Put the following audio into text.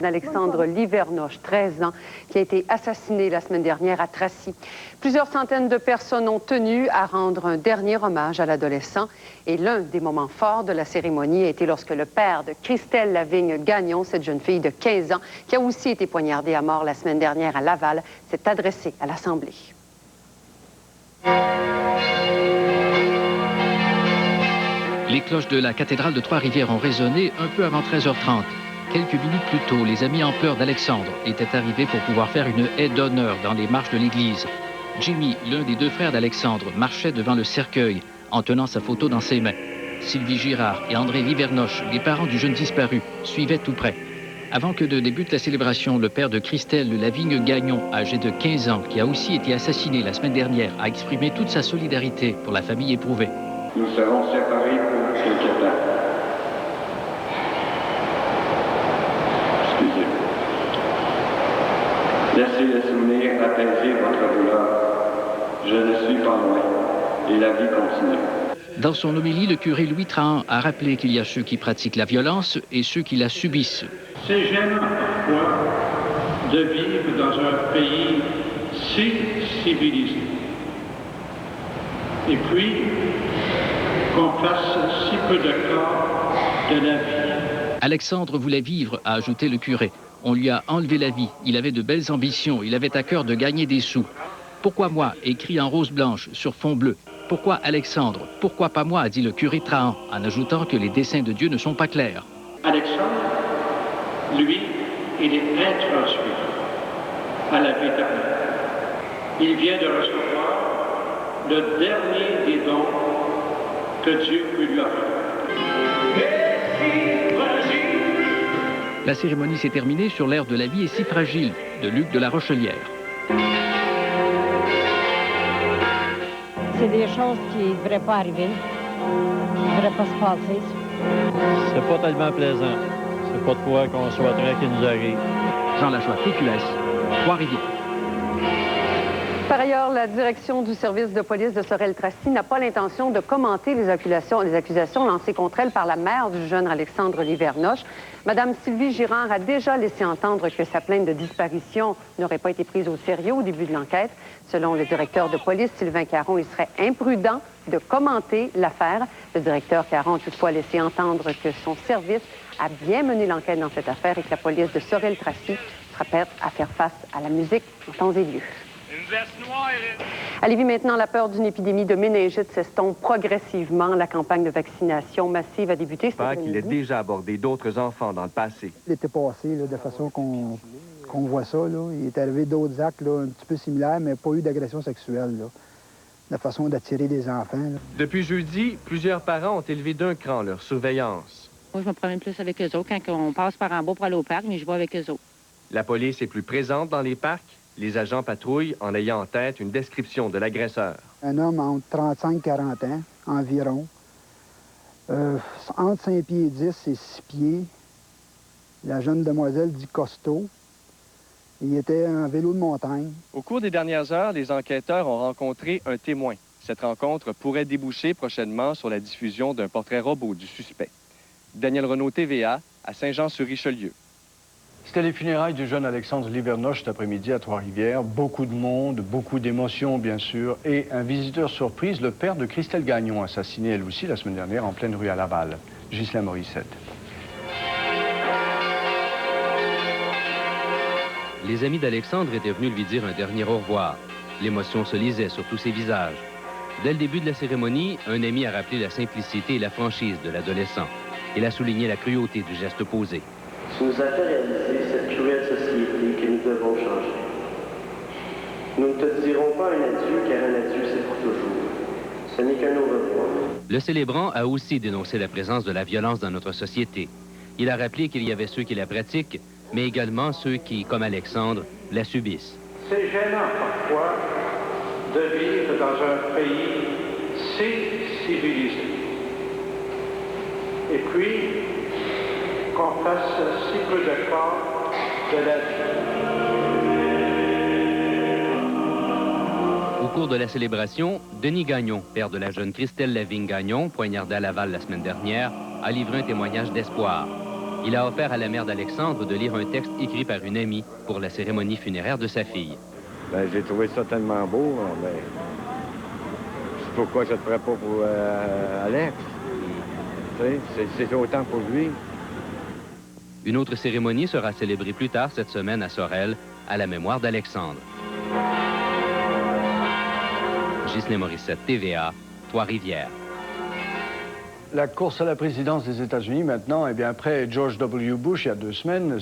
Alexandre Livernoche, 13 ans, qui a été assassiné la semaine dernière à Tracy. Plusieurs centaines de personnes ont tenu à rendre un dernier hommage à l'adolescent. Et l'un des moments forts de la cérémonie a été lorsque le père de Christelle Lavigne-Gagnon, cette jeune fille de 15 ans, qui a aussi été poignardée à mort la semaine dernière à Laval, s'est adressé à l'Assemblée. Les cloches de la cathédrale de Trois-Rivières ont résonné un peu avant 13h30. Quelques minutes plus tôt, les amis en pleurs d'Alexandre étaient arrivés pour pouvoir faire une haie d'honneur dans les marches de l'église. Jimmy, l'un des deux frères d'Alexandre, marchait devant le cercueil en tenant sa photo dans ses mains. Sylvie Girard et André Livernoche, les parents du jeune disparu, suivaient tout près. Avant que ne débute la célébration, le père de Christelle Lavigne-Gagnon, âgé de 15 ans, qui a aussi été assassiné la semaine dernière, a exprimé toute sa solidarité pour la famille éprouvée. Nous serons séparés pour quelque temps. Excusez. Laissez le souvenir apaiser votre douleur. Je ne suis pas loin et la vie continue. Dans son homélie, le curé Louis Trahan a rappelé qu'il y a ceux qui pratiquent la violence et ceux qui la subissent. C'est gênant parfois de vivre dans un pays si civilisé. Et puis, qu'on fasse si peu de cas de la vie. Alexandre voulait vivre, a ajouté le curé. On lui a enlevé la vie. Il avait de belles ambitions. Il avait à cœur de gagner des sous. Pourquoi moi, écrit en rose blanche sur fond bleu? Pourquoi Alexandre? Pourquoi pas moi, a dit le curé Trahan, en ajoutant que les desseins de Dieu ne sont pas clairs. Alexandre, lui, il est intransmis à la vie éternelle. Il vient de recevoir le dernier des dons que Dieu peut lui offrir. La cérémonie s'est terminée sur l'air de la vie est si fragile de Luc de la Rochelière. C'est des choses qui ne devraient pas arriver, qui ne devraient pas se passer. C'est pas tellement plaisant. C'est pas de quoi qu'on souhaiterait qu'il nous arrive. Jean Lachois, TQS, Trois-Rivières. Par ailleurs, la direction du service de police de Sorel-Tracy n'a pas l'intention de commenter les accusations lancées contre elle par la mère du jeune Alexandre Livernoche. Madame Sylvie Girard a déjà laissé entendre que sa plainte de disparition n'aurait pas été prise au sérieux au début de l'enquête. Selon le directeur de police, Sylvain Caron, il serait imprudent de commenter l'affaire. Le directeur Caron a toutefois laissé entendre que son service a bien mené l'enquête dans cette affaire et que la police de Sorel-Tracy sera prête à faire face à la musique en temps et lieu. À Lévis, maintenant, la peur d'une épidémie de méningite s'estompe progressivement. La campagne de vaccination massive a débuté cet après-midi. Il a déjà abordé d'autres enfants dans le passé. L'été passé, là, de façon qu'on voit ça, là, il est arrivé d'autres actes là, un petit peu similaires, mais pas eu d'agression sexuelle. Là. La façon d'attirer des enfants. Là. Depuis jeudi, plusieurs parents ont élevé d'un cran leur surveillance. Moi, je me promène plus avec eux autres. Quand on passe par en bas pour aller au parc, mais je vais avec eux autres. La police est plus présente dans les parcs. Les agents patrouillent en ayant en tête une description de l'agresseur. Un homme entre 35 et 40 ans, environ. Entre 5 pieds 10 et 6 pieds. La jeune demoiselle dit costaud. Il était en vélo de montagne. Au cours des dernières heures, les enquêteurs ont rencontré un témoin. Cette rencontre pourrait déboucher prochainement sur la diffusion d'un portrait robot du suspect. Daniel Renaud, TVA, à Saint-Jean-sur-Richelieu. C'était les funérailles du jeune Alexandre Livernoche cet après-midi à Trois-Rivières. Beaucoup de monde, beaucoup d'émotions, bien sûr. Et un visiteur surprise, le père de Christelle Gagnon, assassiné elle aussi la semaine dernière en pleine rue à Laval. Ghislain Morissette. Les amis d'Alexandre étaient venus lui dire un dernier au revoir. L'émotion se lisait sur tous ses visages. Dès le début de la cérémonie, un ami a rappelé la simplicité et la franchise de l'adolescent. Il a souligné la cruauté du geste posé. Tu nous as fait réaliser cette cruelle société que nous devons changer. Nous ne te dirons pas un adieu, car un adieu, c'est pour toujours. Ce n'est qu'un au revoir. Le célébrant a aussi dénoncé la présence de la violence dans notre société. Il a rappelé qu'il y avait ceux qui la pratiquent, mais également ceux qui, comme Alexandre, la subissent. C'est gênant parfois de vivre dans un pays si civilisé. Et puis, qu'on fasse si peu de cas de la vie. Au cours de la célébration, Denis Gagnon, père de la jeune Christelle Lavigne-Gagnon, poignardée à Laval la semaine dernière, a livré un témoignage d'espoir. Il a offert à la mère d'Alexandre de lire un texte écrit par une amie pour la cérémonie funéraire de sa fille. Ben, j'ai trouvé ça tellement beau. Ben, pourquoi je ne le ferais pas pour Alex? C'est autant pour lui. Une autre cérémonie sera célébrée plus tard cette semaine à Sorel, à la mémoire d'Alexandre. Ghislain Morissette, TVA, Trois-Rivières. La course à la présidence des États-Unis maintenant, eh bien après George W. Bush il y a 2 semaines,